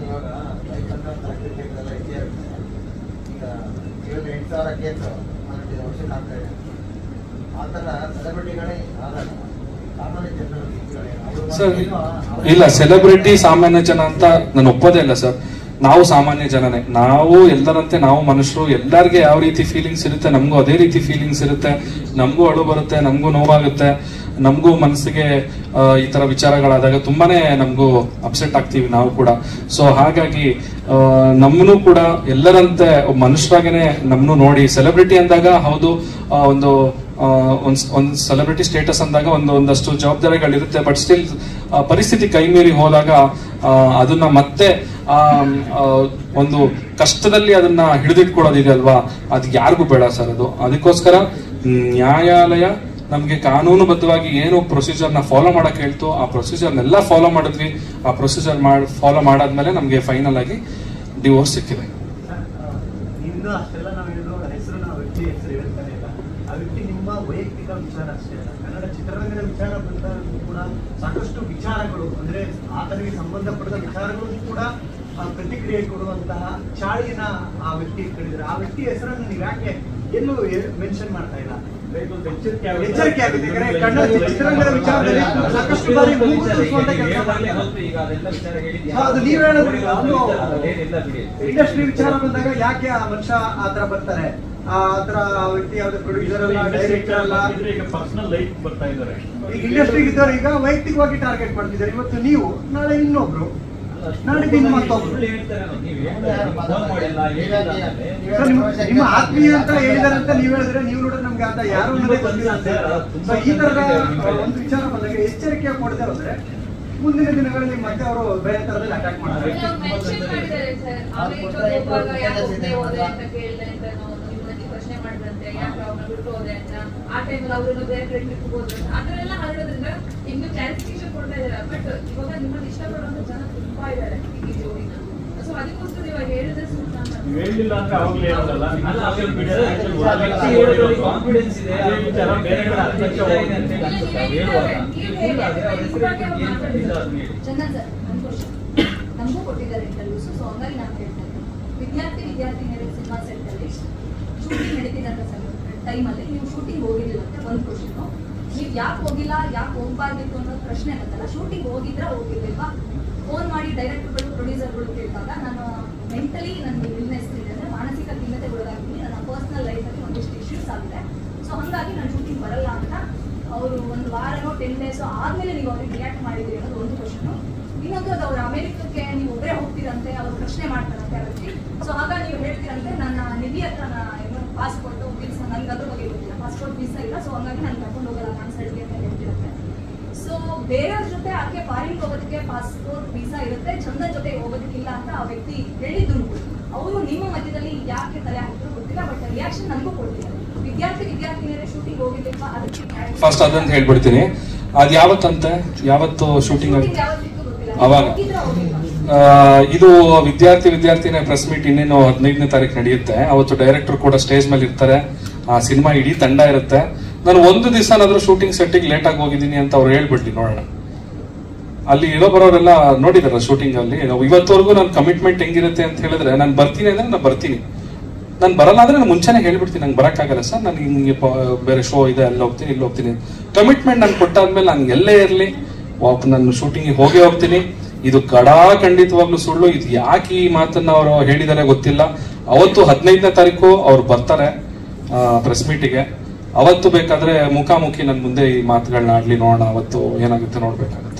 ಇವಾಗ ಈಗ 8,000 ಕೇಸ್ ವರ್ಷಕ್ಕೆ ಆಗ್ತಾ ಇದೆ. ಆ ಥರ ಸೆಲೆಬ್ರಿಟಿಗಳೇ ಆದಾಗ ಸಾಮಾನ್ಯ ಜನರು ಸರ್ ಇಲ್ಲ, ಸೆಲೆಬ್ರಿಟಿ ಸಾಮಾನ್ಯ ಜನ ಅಂತ ನಾನು ಒಪ್ಪೋದೇ ಇಲ್ಲ ಸರ್. ನಾವು ಸಾಮಾನ್ಯ ಜನನೇ, ನಾವು ಎಲ್ಲರಂತೆ ನಾವು ಮನುಷ್ಯರು. ಎಲ್ಲರಿಗೆ ಯಾವ ರೀತಿ ಫೀಲಿಂಗ್ಸ್ ಇರುತ್ತೆ ನಮಗೂ ಅದೇ ರೀತಿ ಫೀಲಿಂಗ್ಸ್ ಇರುತ್ತೆ. ನಮಗೂ ಅಳು ಬರುತ್ತೆ, ನಮಗೂ ನೋವಾಗುತ್ತೆ, ನಮಗೂ ಮನಸ್ಸಿಗೆ ಈ ತರ ವಿಚಾರಗಳಾದಾಗ ತುಂಬಾನೇ ನಮಗೂ ಅಪ್ಸೆಟ್ ಆಗ್ತೀವಿ ನಾವು ಕೂಡ. ಸೊ ಹಾಗಾಗಿ ನಮ್ಮನ್ನು ಕೂಡ ಎಲ್ಲರಂತೆ ಮನುಷ್ಯರಾಗೇನೆ ನಮ್ಮನ್ನು ನೋಡಿ ಸೆಲೆಬ್ರಿಟಿ ಅಂದಾಗ ಹೌದು ಒಂದು ಸೆಲೆಬ್ರಿಟಿ ಸ್ಟೇಟಸ್ ಅಂದಾಗ ಒಂದಷ್ಟು ಜವಾಬ್ದಾರಿಗಳಿರುತ್ತೆ. ಬಟ್ ಸ್ಟಿಲ್ ಪರಿಸ್ಥಿತಿ ಕೈ ಮೀರಿ ಹೋದಾಗ ಅದನ್ನ ಮತ್ತೆ ಒಂದು ಕಷ್ಟದಲ್ಲಿ ಅದನ್ನ ಹಿಡಿದಿಟ್ಕೊಳ್ಳೋದಿದೆ ಅಲ್ವಾ, ಅದು ಯಾರಿಗೂ ಬೇಡ ಸರ್. ಅದಕ್ಕೋಸ್ಕರ ನ್ಯಾಯಾಲಯ ನಮ್ಗೆ ಕಾನೂನುಬದ್ಧವಾಗಿ ಏನು ಪ್ರೊಸೀಜರ್ನ ಫಾಲೋ ಮಾಡಕ್ ಹೇಳ್ತು ಆ ಪ್ರೊಸೀಜರ್ನೆಲ್ಲ ಫಾಲೋ ಮಾಡಿದ್ವಿ. ಆ ಪ್ರೊಸೀಜರ್ ಫಾಲೋ ಮಾಡಾದ್ಮೇಲೆ ನಮ್ಗೆ ಫೈನಲ್ ಆಗಿ ಡಿವೋರ್ಸ್ ಸಿಕ್ಕಿದೆ. ವೈಯಕ್ತಿಕ ವಿಚಾರ ಅಷ್ಟೇ ಅಲ್ಲ, ಕನ್ನಡ ಚಿತ್ರರಂಗದ ವಿಚಾರ ಬಂದಾಗ ಕೂಡ ಸಾಕಷ್ಟು ವಿಚಾರಗಳು ಅಂದ್ರೆ ಆತನಿಗೆ ಸಂಬಂಧಪಟ್ಟ ವಿಚಾರಗಳು ಕೂಡ ಪ್ರತಿಕ್ರಿಯೆ ಕೊಡುವಂತಹ ಚಾಳಿನ ಆ ವ್ಯಕ್ತಿ ಕಡಿದ್ರೆ ಆ ವ್ಯಕ್ತಿ ಹೆಸರನ್ನು ನೀವು ಯಾಕೆ ಎಲ್ಲೂ ಮೆನ್ಷನ್ ಮಾಡ್ತಾ ಇಲ್ಲ? ಎಚ್ಚರಿಕೆ ಆಗುತ್ತೆ. ಕನ್ನಡ ಚಿತ್ರರಂಗದ ವಿಚಾರದಲ್ಲಿ ಸಾಕಷ್ಟು ಬಾರಿ ಅದು ನೀವ್ ಹೇಳೋದ್ರಿ, ಇಂಡಸ್ಟ್ರಿ ವಿಚಾರ ಬಂದಾಗ ಯಾಕೆ ಆ ಮನುಷ್ಯ ಆತರ ಬರ್ತಾರೆ, ಆತರ ವ್ಯಕ್ತಿ ಯಾವ್ದು ಪ್ರೊಡ್ಯೂಸರ್ ಅಲ್ಲ, ಡೈರೆಕ್ಟರ್ ಅಲ್ಲ, ಪರ್ಸನಲ್ ಲೈಫ್ ಬರ್ತಾ ಇದ್ದಾರೆ. ಈಗ ಇಂಡಸ್ಟ್ರಿಗೆ ಇದ್ದವ್ರು ಈಗ ವೈಯಕ್ತಿಕವಾಗಿ ಟಾರ್ಗೆಟ್ ಮಾಡ್ತಿದ್ದಾರೆ. ಇವತ್ತು ನೀವು, ನಾಳೆ ಇನ್ನೊಬ್ರು, ನಾಡಿದ್ದು ಇನ್ನು ಮತ್ತೊಬ್ರು. ನಿಮ್ಮ ಆತ್ಮೀಯ ಅಂತ ಹೇಳಿದಾರೆ ಅಂತ ನೀವ್ ಹೇಳಿದ್ರೆ ನೀವು ನೋಡಿದ್ರೆ ನಮ್ಗೆ ಅಂತ ಯಾರು ಅನ್ನೋದೇ ಗೊತ್ತಿಲ್ಲ ಅಂತ. ಈ ತರದ ಒಂದು ವಿಚಾರ ಬಂದಾಗ ಎಚ್ಚರಿಕೆ ಕೊಡದೆ ಹೋದ್ರೆ ಮುಂದಿನ ದಿನಗಳಲ್ಲಿ ಮತ್ತೆ ಅವರು ಬೇರೆ ತರದಲ್ಲಿ ಅಟ್ಯಾಕ್ ಮಾಡ್ತಾರೆ. ಆ ಟೈಮಲ್ಲಿ ಅವರನ್ನು ಬೇರೆ ಕಡೆ ಹೋದ್ರೆ ಆ ಥರ ಎಲ್ಲ ಹರಡೋದ್ರಿಂದ ಇನ್ನು ಕ್ಲಾರಿಫಿಕೇಶನ್ ಕೊಡ್ತಾ ಇದ್ದಾರೆ. ಬಟ್ ಇವಾಗ ನಿಮ್ಮನ್ನು ಇಷ್ಟಪಡುವಂತ ಜನ ತುಂಬಾ ಇದ್ದಾರೆ ಈ ಜೋಡಿನ. ಸೊ ಅದಕ್ಕೋಸ್ಕರ ಇವಾಗ ಹೇಳಿದ್ರೆ ಹೇಳಿಲ್ಲ ಅಂದ್ರೆ ಅವಾಗಲೇ ಹೇಳೋದಲ್ಲ. ಕಾನ್ಫಿಡೆನ್ಸ್ ಇದೆ, ಚಂದನ್ ಸರ್ ನಮಗೂ ಕೊಟ್ಟಿದ್ದಾರೆ ಇಂಟರ್ವ್ಯೂಸ್. ಸೊ ಹಂಗಾಗಿ ನಾನು ಹೇಳ್ತಾ ಇದ್ದೀನಿ, ವಿದ್ಯಾರ್ಥಿನಿಯರ ಸಿನಿಮಾ ಸೆಟ್ ಅಲ್ಲಿ ಶೂಟಿಂಗ್ ನಡೀತಿದ್ದಂತ ಟೈಮಲ್ಲಿ ನೀವು ಶೂಟಿಂಗ್ ಹೋಗಿಲ್ಲ ಅಂತ ಒಂದು ಕ್ವಶನ್. ನೀವು ಯಾಕೆ ಹೋಗಿಲ್ಲ, ಯಾಕೆ ಹೋಗ್ಬಾರ್ದಿತ್ತು ಅನ್ನೋ ಪ್ರಶ್ನೆ ಇರುತ್ತಲ್ಲ. ಶೂಟಿಂಗ್ ಹೋಗಿದ್ರೆ ಹೋಗಿರ್ಲಿಲ್ವಾ? ಫೋನ್ ಮಾಡಿ ಡೈರೆಕ್ಟರ್ಗಳು ಪ್ರೊಡ್ಯೂಸರ್ಗಳು ಕೇಳಿದಾಗ ನಾನು ಮೆಂಟಲಿ ನನ್ನ ಇಲ್ನೆಸ್ ಇದೆ, ಅಂದರೆ ಮಾನಸಿಕ ಖಿನ್ನತೆಗೊಳಗಾಗಿದ್ದೀನಿ, ನನ್ನ ಪರ್ಸನಲ್ ಲೈಫಲ್ಲಿ ಒಂದಿಷ್ಟು ಇಶ್ಯೂಸ್ ಆಗಿದೆ. ಸೊ ಹಾಗಾಗಿ ನಾನು ಶೂಟಿಂಗ್ ಬರಲ್ಲ ಅಂತ ಅವರು ಒಂದು ವಾರನೋ 10 days ಆದಮೇಲೆ ನೀವು ಅವ್ರಿಗೆ ರಿಯಾಕ್ಟ್ ಮಾಡಿದ್ರಿ ಅನ್ನೋದು ಒಂದು ಕ್ವಶನು. ಇನ್ನೊಂದು ಅದು ಅವ್ರು ಅಮೆರಿಕಕ್ಕೆ ನೀವು ಒಬ್ಬರೇ ಹೋಗ್ತೀರಂತೆ, ಅವ್ರು ಪ್ರಶ್ನೆ ಮಾಡ್ತಾರಂತೆ ಆ ವ್ಯಕ್ತಿ. ಸೊ ಹಾಗಾಗಿ ನೀವು ಹೇಳ್ತೀರಂತೆ ನನ್ನ ನಿಧಿ ಹತ್ರ ಏನೋ ಪಾಸ್ಪೋರ್ಟ್ ವೀಸಾ, ನನಗೆ ಅದ್ರ ಬಗ್ಗೆ ಗೊತ್ತಿಲ್ಲ, ಪಾಸ್ಪೋರ್ಟ್ ವೀಸಾ ಇಲ್ಲ, ಸೊ ಹಂಗಾಗಿ ನಾನು ಕರ್ಕೊಂಡು ಹೋಗಲ್ಲ ನಾನು ಸೈಡ್ಗೆ ಅಂತ ಹೇಳ್ತಿರುತ್ತೆ. ಸೊ ಬೇರೆಯವ್ರ ಜೊತೆ ಆಕೆ ಫಾರಿನ್ ಹೋಗೋದಕ್ಕೆ ಪಾಸ್ಪೋರ್ಟ್ ವೀಸಾ ಇರುತ್ತೆ, ಚಂದನ್ ಜೊತೆ ಹೋಗೋದಕ್ಕಿಲ್ಲ ಅಂತ ಆ ವ್ಯಕ್ತಿ ಹೇಳಿದ್ರು. ಅವರು ನಿಮ್ಮ ಮಧ್ಯದಲ್ಲಿ ಯಾಕೆ ತಲೆ ಹಾಕಿದ್ರು ಗೊತ್ತಿಲ್ಲ, ಬಟ್ ರಿಯಾಕ್ಷನ್ ನನಗೂ ಕೊಡ್ತಿದ್ದಾರೆ. ವಿದ್ಯಾರ್ಥಿನಿಯರೇ ಶೂಟಿಂಗ್ ಹೋಗಿರ್ಲಿಲ್ವಾ? ಅದಕ್ಕೆ ಫಸ್ಟ್ ಅದನ್ನ ಹೇಳ್ಬಿಡ್ತೀನಿ. ಅದ್ ಯಾವತ್ತಂತೆ, ಯಾವತ್ತು ಶೂಟಿಂಗ್ ಅವಾಗ ಇದು ವಿದ್ಯಾರ್ಥಿನಿಯ ಪ್ರೆಸ್ ಮೀಟ್ ಇನ್ನೇನು 15ನೇ ತಾರೀಕು ನಡೆಯುತ್ತೆ. ಅವತ್ತು ಡೈರೆಕ್ಟರ್ ಕೂಡ ಸ್ಟೇಜ್ ಮೇಲೆ ಇರ್ತಾರೆ, ಆ ಸಿನಿಮಾ ಇಡೀ ತಂಡ ಇರುತ್ತೆ. ನಾನು ಒಂದು ದಿವಸನಾದ್ರೂ ಶೂಟಿಂಗ್ ಸೆಟ್ಟಿಗೆ ಲೇಟ್ ಆಗಿ ಹೋಗಿದ್ದೀನಿ ಅಂತ ಅವ್ರು ಹೇಳ್ಬಿಡ್ಲಿ ನೋಡೋಣ. ಅಲ್ಲಿ ಇರೋ ಬರೋರೆಲ್ಲ ನೋಡಿದಾರ ಶೂಟಿಂಗ್ ಅಲ್ಲಿ. ಇವತ್ತವರೆಗೂ ನನ್ನ ಕಮಿಟ್ಮೆಂಟ್ ಹೆಂಗಿರುತ್ತೆ ಅಂತ ಹೇಳಿದ್ರೆ, ನಾನು ಬರ್ತೀನಿ ಅಂದ್ರೆ ನಾನು ಬರ್ತೀನಿ, ನಾನು ಬರಲ್ಲ ಅಂದ್ರೆ ನಾನು ಮುಂಚೆನೆ ಹೇಳ್ಬಿಡ್ತೀನಿ ನಂಗೆ ಬರಕ್ಕಾಗಲ್ಲ ಸರ್, ನಾನು ಹಿಂಗೆ ಬೇರೆ ಶೋ ಇದೆ ಅಲ್ಲಿ ಹೋಗ್ತೀನಿ ಇಲ್ಲಿ ಹೋಗ್ತೀನಿ. ಕಮಿಟ್ಮೆಂಟ್ ನಾನು ಕೊಟ್ಟಾದ್ಮೇಲೆ ನಾನು ಎಲ್ಲೇ ಇರಲಿ ನಾನು ಶೂಟಿಂಗಿಗೆ ಹೋಗೇ ಹೋಗ್ತೀನಿ. ಇದು ಖಂಡಿತವಾಗ್ಲೂ ಸುಳ್ಳು. ಇದು ಯಾಕೆ ಈ ಮಾತನ್ನ ಅವರು ಹೇಳಿದಾರೆ ಗೊತ್ತಿಲ್ಲ. ಅವತ್ತು 15ನೇ ತಾರೀಕು ಅವ್ರು ಬರ್ತಾರೆ ಪ್ರೆಸ್ ಮೀಟಿಗೆ. ಅವತ್ತು ಬೇಕಾದ್ರೆ ಮುಖಾಮುಖಿ ನನ್ನ ಮುಂದೆ ಈ ಮಾತುಗಳನ್ನ ಆಡ್ಲಿ, ನೋಡೋಣ ಅವತ್ತು ಏನಾಗುತ್ತೆ ನೋಡ್ಬೇಕಾಗುತ್ತೆ.